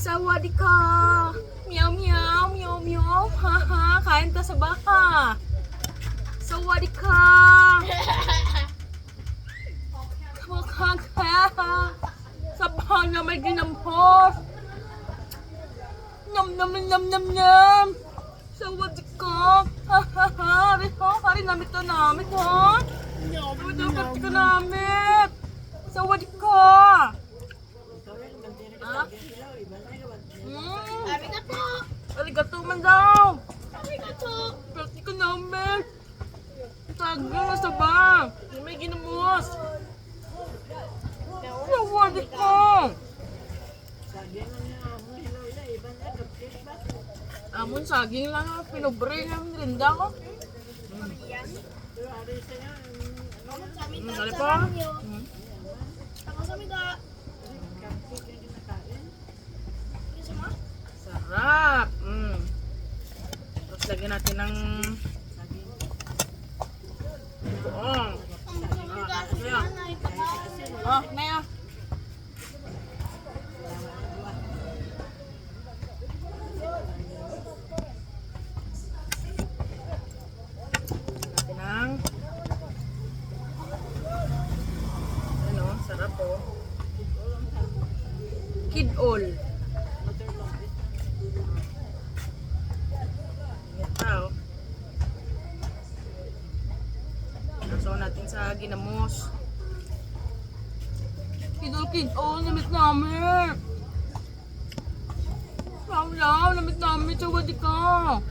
Sawadee ka! Meow meow, meow meow, haha, kain ta sa baka. Sawadee ka! Makaka! Sa baka na may ginamhos! Nyam nyam nyam nyam nyam! Sawadee ka! Hahaha! Hari namit ka namit ha? Namit ka namit! Sawadee ka! Ha? Arigato! Arigato man daw! Arigato! Pwede ka namin! Tagi na sa ba? May ginamos! Sawadee ka! Amon saging lang ang pinobre ng rinda ko. Dali pa. Tako sa mida. Sarap. Tapos lagyan natin ng buong. Oh, Naya. Natin ng ano, sarap po. Kid all. Ito. Nasaw natin sa ginamos. Kid all, namit namin. Wow, namit namin. Sawadee ka.